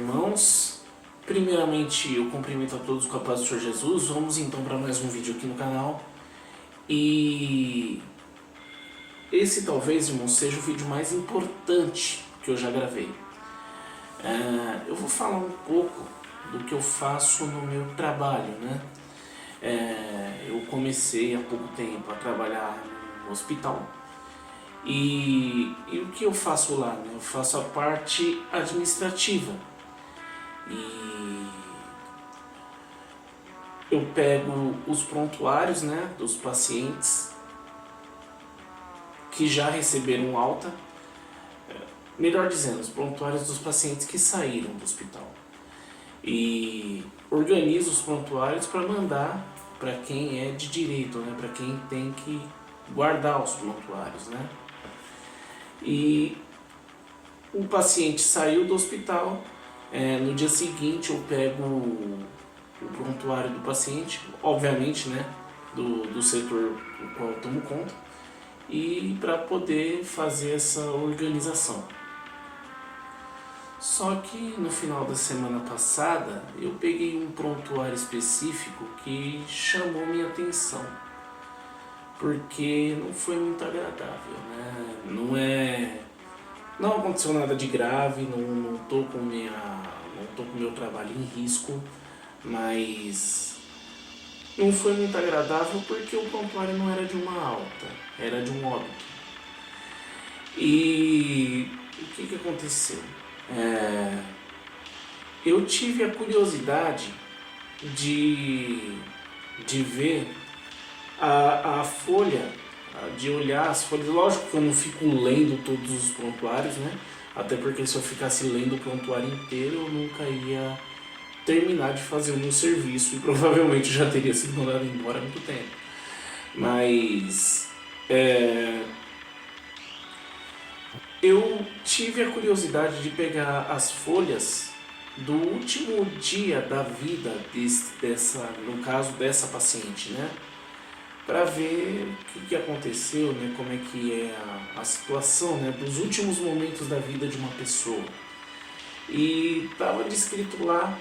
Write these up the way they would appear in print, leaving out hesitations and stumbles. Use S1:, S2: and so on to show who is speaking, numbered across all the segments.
S1: irmãos? Primeiramente, eu cumprimento a todos com a paz do Senhor Jesus. Vamos então para mais um vídeo aqui no canal. E esse talvez, irmãos, seja o vídeo mais importante que eu já gravei. Eu vou falar um pouco do que eu faço no meu trabalho, né? Eu comecei há pouco tempo a trabalhar no hospital. E o que eu faço lá, né? Eu faço a parte administrativa. E eu pego os prontuários, né, dos pacientes que já receberam alta, melhor dizendo, os prontuários dos pacientes que saíram do hospital. E organizo os prontuários para mandar para quem é de direito, né, para quem tem que guardar os prontuários, né. E o paciente saiu do hospital, no dia seguinte eu pego o prontuário do paciente, obviamente, né, do setor do qual eu tomo conta, e para poder fazer essa organização. Só que no final da semana passada eu peguei um prontuário específico que chamou minha atenção, porque não foi muito agradável, né? Não aconteceu nada de grave, não tô com o meu trabalho em risco, mas não foi muito agradável porque o prontuário não era de uma alta, era de um óbito. E o que aconteceu? Eu tive a curiosidade de ver a folha, de olhar as folhas. Lógico que eu não fico lendo todos os prontuários, né? Até porque se eu ficasse lendo o prontuário inteiro eu nunca ia terminar de fazer o meu serviço e provavelmente já teria sido mandado embora há muito tempo. Mas eu tive a curiosidade de pegar as folhas do último dia da vida no caso dessa paciente, né? Para ver o que aconteceu, né? Como é que é a situação, né? Dos últimos momentos da vida de uma pessoa. E estava descrito lá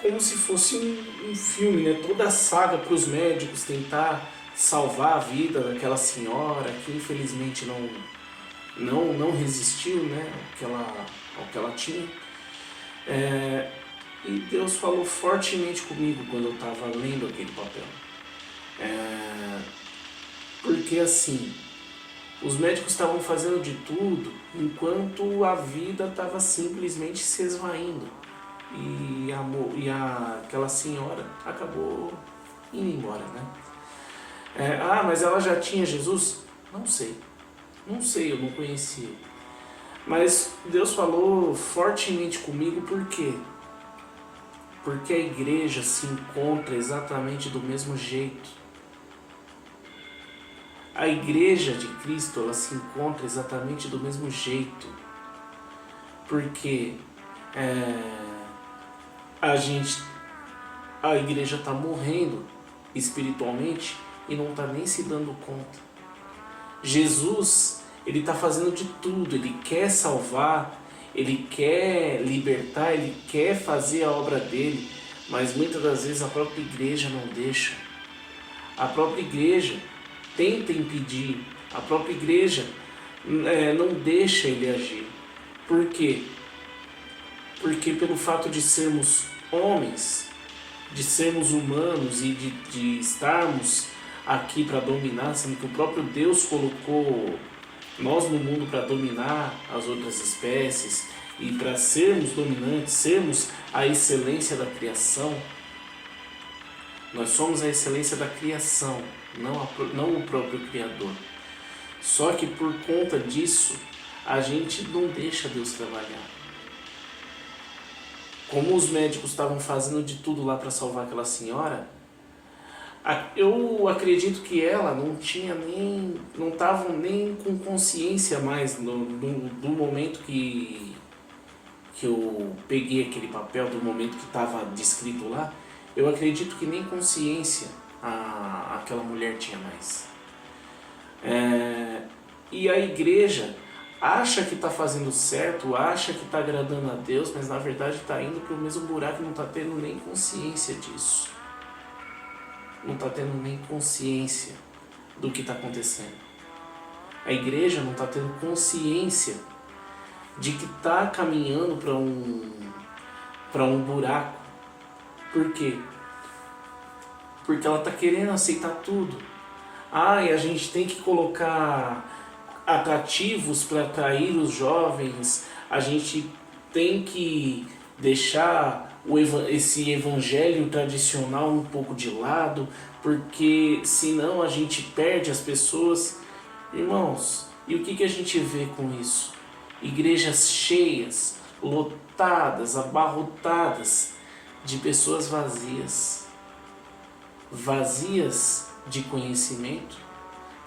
S1: como se fosse um filme, né? Toda a saga para os médicos tentar salvar a vida daquela senhora que infelizmente não resistiu, né? ao que ela tinha. E Deus falou fortemente comigo quando eu estava lendo aquele papel. Porque assim, os médicos estavam fazendo de tudo enquanto a vida estava simplesmente se esvaindo. E aquela senhora acabou indo embora, né? Mas ela já tinha Jesus? Não sei, eu não conhecia. Mas Deus falou fortemente comigo, por quê? Porque a igreja se encontra exatamente do mesmo jeito. A igreja de Cristo, ela se encontra exatamente do mesmo jeito. Porque a igreja está morrendo espiritualmente e não está nem se dando conta. Jesus, ele está fazendo de tudo, ele quer salvar, ele quer libertar, ele quer fazer a obra dele, mas muitas das vezes a própria igreja não deixa. A própria igreja tenta impedir, a própria igreja não deixa ele agir. Por quê? Porque pelo fato de sermos homens, de sermos humanos e de estarmos aqui para dominar, sendo que o próprio Deus colocou nós no mundo para dominar as outras espécies e para sermos dominantes, sermos a excelência da criação. Nós somos a excelência da criação, não o próprio Criador. Só que por conta disso, a gente não deixa Deus trabalhar. Como os médicos estavam fazendo de tudo lá para salvar aquela senhora, eu acredito que ela não estava nem com consciência mais do momento que eu peguei aquele papel, do momento que estava descrito lá. Eu acredito que nem consciência aquela mulher tinha mais. E a igreja acha que está fazendo certo, acha que está agradando a Deus, mas na verdade está indo para o mesmo buraco e não está tendo nem consciência disso. Não está tendo nem consciência do que está acontecendo. A igreja não está tendo consciência de que está caminhando para um buraco. Por quê? Porque ela está querendo aceitar tudo. E a gente tem que colocar atrativos para atrair os jovens, a gente tem que deixar esse evangelho tradicional um pouco de lado, porque senão a gente perde as pessoas. Irmãos, e o que a gente vê com isso? Igrejas cheias, lotadas, abarrotadas de pessoas vazias. Vazias de conhecimento,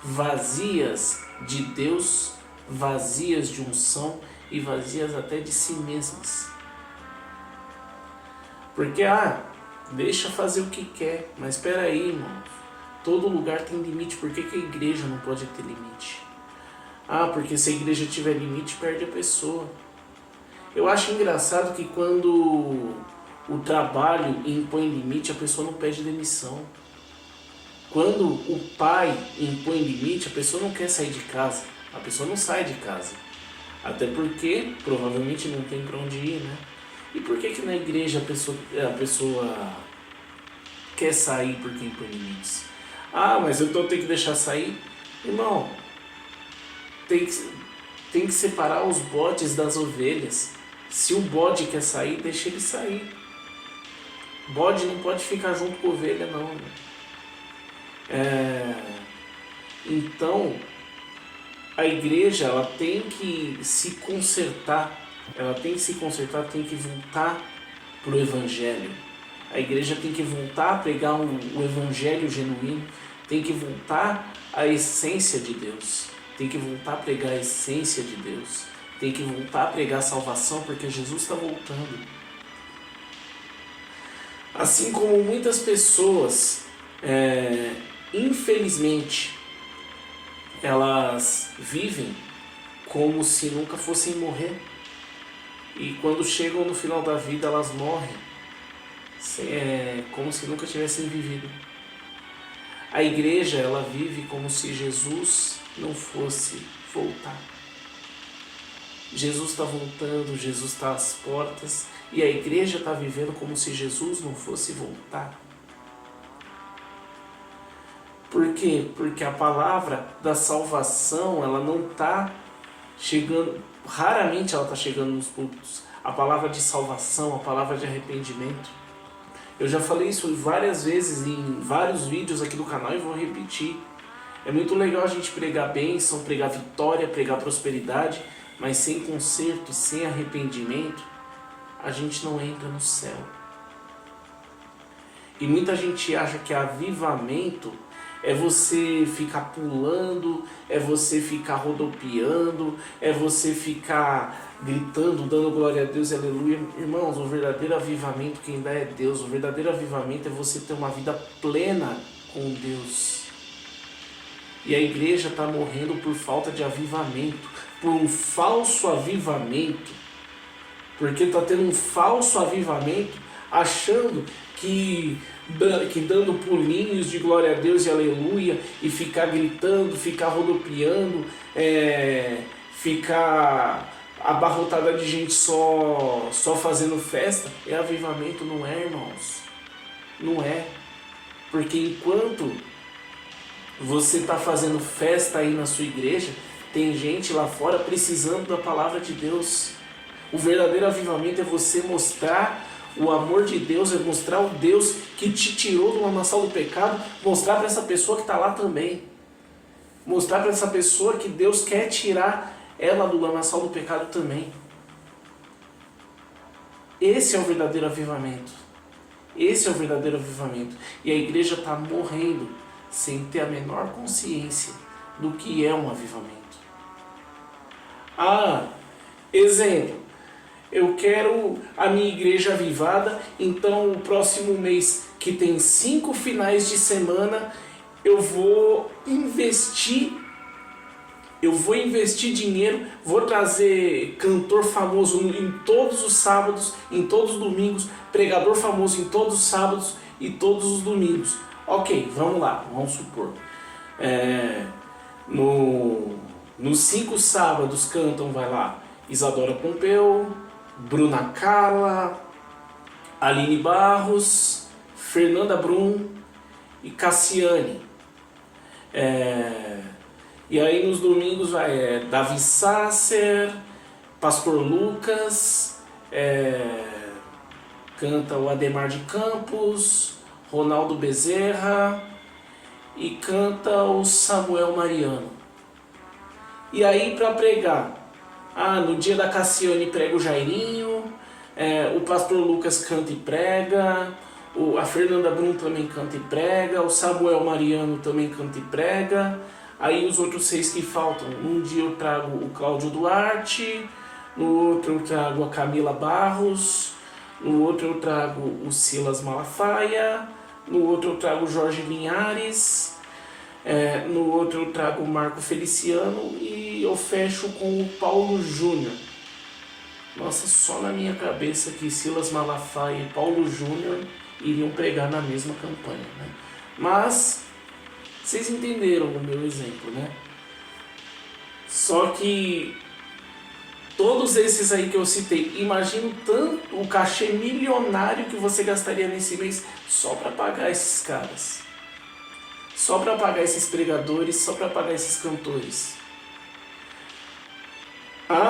S1: vazias de Deus, vazias de unção e vazias até de si mesmas. Porque, deixa fazer o que quer, mas espera aí, irmão. Todo lugar tem limite, por que a igreja não pode ter limite? Porque se a igreja tiver limite, perde a pessoa. Eu acho engraçado que quando o trabalho impõe limite, a pessoa não pede demissão. Quando o pai impõe limite, a pessoa não quer sair de casa. A pessoa não sai de casa. Até porque provavelmente não tem para onde ir, né? E por que na igreja a pessoa quer sair porque impõe limites? Mas eu tenho que deixar sair? Irmão, tem que separar os bodes das ovelhas. Se o bode quer sair, deixa ele sair. Bode não pode ficar junto com ovelha, não, né? Então, a igreja ela tem que se consertar, tem que voltar para o evangelho. A igreja tem que voltar a pregar o evangelho genuíno, tem que voltar à essência de Deus, tem que voltar a pregar a essência de Deus, tem que voltar a pregar a salvação, porque Jesus está voltando. Assim como muitas pessoas, infelizmente, elas vivem como se nunca fossem morrer. E quando chegam no final da vida, elas morrem como se nunca tivessem vivido. A igreja, ela vive como se Jesus não fosse voltar. Jesus está voltando, Jesus está às portas, e a igreja está vivendo como se Jesus não fosse voltar. Por quê? Porque a palavra da salvação, ela não está chegando, raramente ela está chegando nos púlpitos. A palavra de salvação, a palavra de arrependimento. Eu já falei isso várias vezes em vários vídeos aqui do canal e vou repetir. É muito legal a gente pregar bênção, pregar vitória, pregar prosperidade, mas sem conserto e sem arrependimento, a gente não entra no céu. E muita gente acha que avivamento é você ficar pulando, é você ficar rodopiando, é você ficar gritando, dando glória a Deus e aleluia. Irmãos, o verdadeiro avivamento quem dá é Deus. O verdadeiro avivamento é você ter uma vida plena com Deus. E a igreja está morrendo por falta de avivamento, por um falso avivamento. Porque está tendo um falso avivamento, achando que dando pulinhos de glória a Deus e aleluia, e ficar gritando, ficar rodopiando, ficar abarrotada de gente só fazendo festa, é avivamento. Não é, irmãos. Não é. Porque enquanto você está fazendo festa aí na sua igreja, tem gente lá fora precisando da palavra de Deus. O verdadeiro avivamento é você mostrar o amor de Deus, é mostrar o Deus que te tirou do lamaçal do pecado, mostrar para essa pessoa que está lá também. Mostrar para essa pessoa que Deus quer tirar ela do lamaçal do pecado também. Esse é o verdadeiro avivamento. Esse é o verdadeiro avivamento. E a igreja está morrendo sem ter a menor consciência do que é um avivamento. Exemplo. Eu quero a minha igreja avivada, então o próximo mês, que tem 5 finais de semana, eu vou investir Eu vou investir dinheiro, vou trazer cantor famoso em todos os sábados, em todos os domingos, pregador famoso em todos os sábados e todos os domingos. Ok, vamos lá, vamos supor. Nos 5 sábados cantam, vai lá, Isadora Pompeu, Bruna Carla, Aline Barros, Fernanda Brum e Cassiane. E aí nos domingos vai Davi Sasser, Pastor Lucas, canta o Ademar de Campos, Ronaldo Bezerra e canta o Samuel Mariano. E aí para pregar, no dia da Cassiane prega o Jairinho, o Pastor Lucas canta e prega, a Fernanda Brum também canta e prega, o Samuel Mariano também canta e prega. Aí os outros 6 que faltam, num dia eu trago o Cláudio Duarte, no outro eu trago a Camila Barros, no outro eu trago o Silas Malafaia, no outro eu trago o Jorge Linhares, no outro eu trago o Marco Feliciano e eu fecho com o Paulo Júnior. Nossa, só na minha cabeça que Silas Malafaia e Paulo Júnior iriam pregar na mesma campanha, né? Mas vocês entenderam o meu exemplo, né? Só que todos esses aí que eu citei, imagino tanto o cachê milionário que você gastaria nesse mês só para pagar esses caras. Só para pagar esses pregadores, só para pagar esses cantores.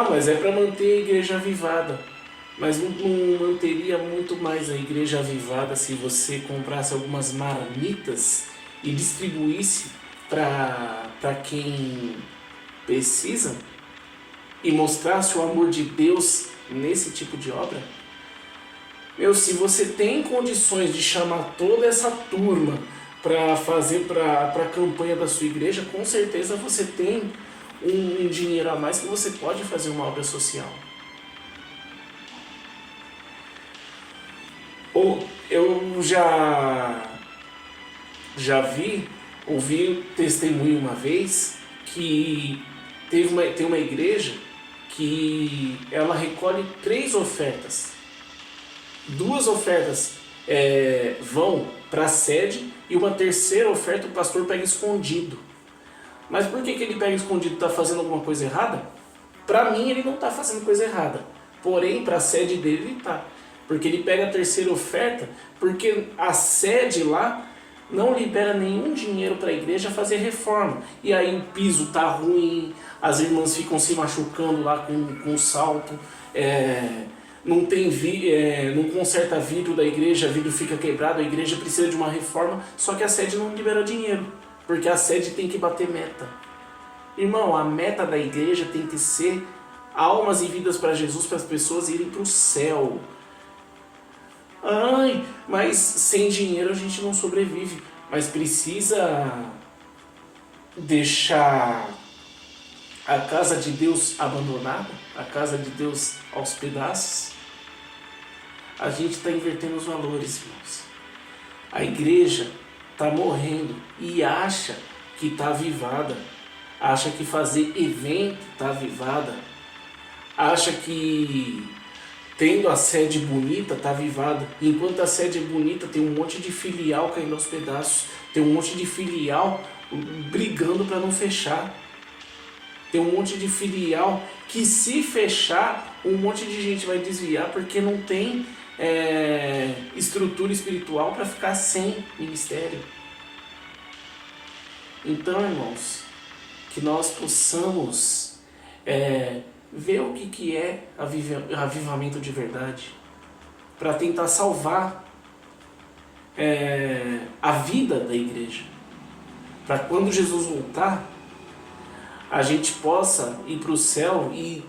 S1: Mas é para manter a igreja avivada. Mas não manteria muito mais a igreja avivada se você comprasse algumas marmitas e distribuísse para quem precisa e mostrasse o amor de Deus nesse tipo de obra? Se você tem condições de chamar toda essa turma para fazer para a campanha da sua igreja, com certeza você tem um dinheiro a mais que você pode fazer uma obra social. Eu ouvi testemunho uma vez que tem uma igreja que ela recolhe 3 ofertas. 2 ofertas vão para a sede e uma terceira oferta o pastor pega escondido. Mas por que ele pega escondido? Está fazendo alguma coisa errada? Para mim ele não está fazendo coisa errada, porém para a sede dele ele está. Porque ele pega a terceira oferta, porque a sede lá não libera nenhum dinheiro para a igreja fazer reforma. E aí o piso tá ruim, as irmãs ficam se machucando lá com salto, não conserta vidro da igreja, vidro fica quebrado, a igreja precisa de uma reforma, só que a sede não libera dinheiro, porque a sede tem que bater meta. Irmão, a meta da igreja tem que ser almas e vidas para Jesus, para as pessoas irem para o céu. Mas sem dinheiro a gente não sobrevive. Mas precisa deixar a casa de Deus abandonada, a casa de Deus aos pedaços. A gente está invertendo os valores, irmãos. A igreja está morrendo e acha que está avivada, acha que fazer evento está avivada, acha que tendo a sede bonita, está avivada. Enquanto a sede é bonita, tem um monte de filial caindo aos pedaços. Tem um monte de filial brigando para não fechar. Tem um monte de filial que, se fechar, um monte de gente vai desviar porque não tem estrutura espiritual para ficar sem ministério. Então, irmãos, que nós possamos ver o que é avivamento de verdade, para tentar salvar a vida da igreja, para quando Jesus voltar, a gente possa ir para o céu e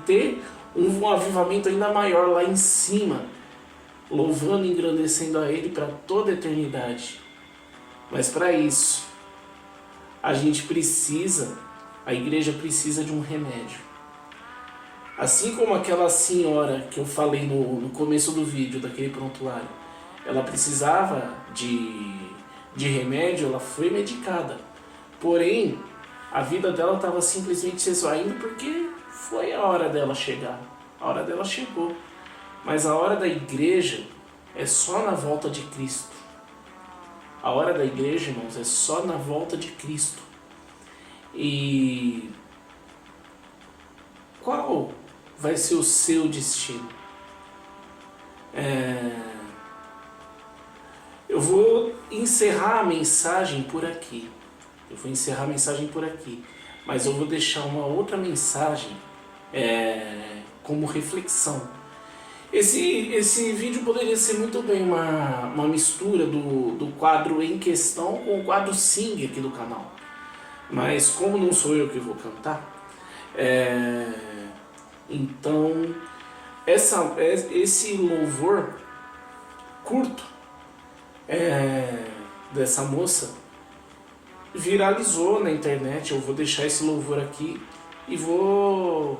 S1: ter um avivamento ainda maior lá em cima, louvando e engrandecendo a Ele para toda a eternidade. Mas para isso, a igreja precisa de um remédio. Assim como aquela senhora que eu falei no começo do vídeo, daquele prontuário, ela precisava de remédio, ela foi medicada. Porém, A vida dela estava simplesmente se esvaindo porque foi a hora dela chegar. A hora dela chegou. Mas a hora da igreja é só na volta de Cristo. A hora da igreja, irmãos, é só na volta de Cristo. E qual vai ser o seu destino? Eu vou encerrar a mensagem por aqui. Mas eu vou deixar uma outra mensagem como reflexão. Esse vídeo poderia ser muito bem uma mistura do quadro Em Questão com o quadro Sing aqui do canal. Mas como não sou eu que vou cantar, então esse louvor curto dessa moça viralizou na internet. Eu vou deixar esse louvor aqui e vou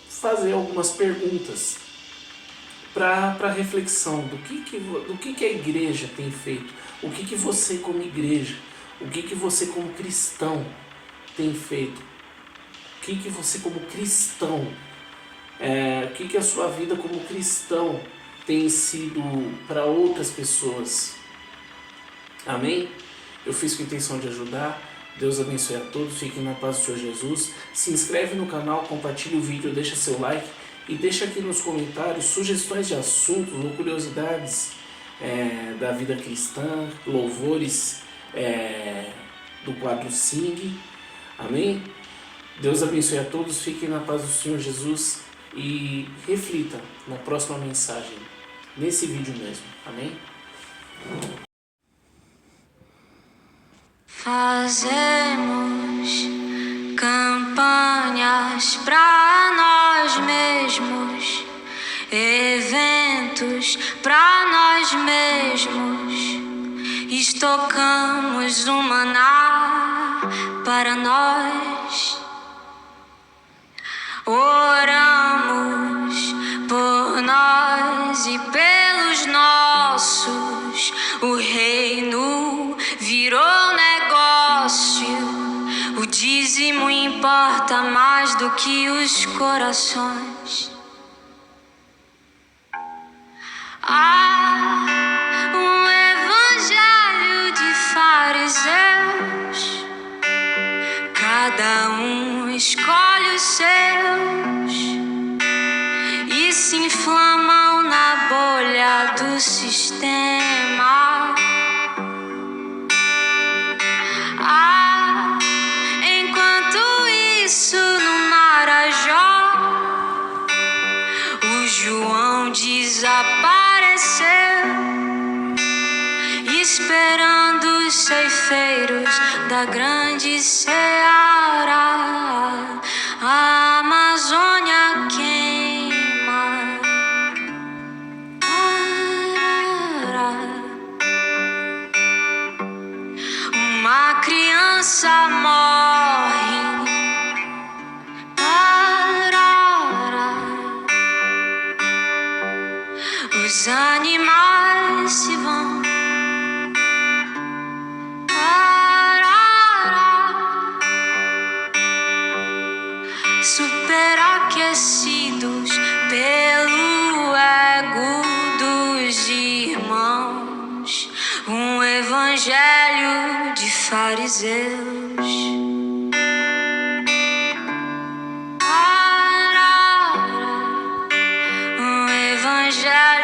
S1: fazer algumas perguntas para reflexão do que a igreja tem feito, o que você como igreja, o que você como cristão tem feito, o que você como cristão, o que a sua vida como cristão tem sido para outras pessoas. Amém? Eu fiz com a intenção de ajudar. Deus abençoe a todos, fiquem na paz do Senhor Jesus. Se inscreve no canal, compartilha o vídeo, deixa seu like e deixa aqui nos comentários sugestões de assuntos ou curiosidades da vida cristã, louvores do quadro Sing. Amém? Deus abençoe a todos, fiquem na paz do Senhor Jesus e reflita na próxima mensagem, nesse vídeo mesmo. Amém?
S2: Fazemos campanhas pra nós mesmos, eventos pra nós mesmos, estocamos o maná para nós, oramos por nós e pelos nossos, o reino virou o dízimo importa mais do que os corações. Há um evangelho de fariseus, cada um escolhe os seus e se inflamam na bolha do sistema. João desapareceu, esperando os ceifeiros da grande seara. A Amazônia queima, uma criança morre. Os animais se vão, superaquecidos pelo ego dos irmãos, um evangelho de fariseus. Um evangelho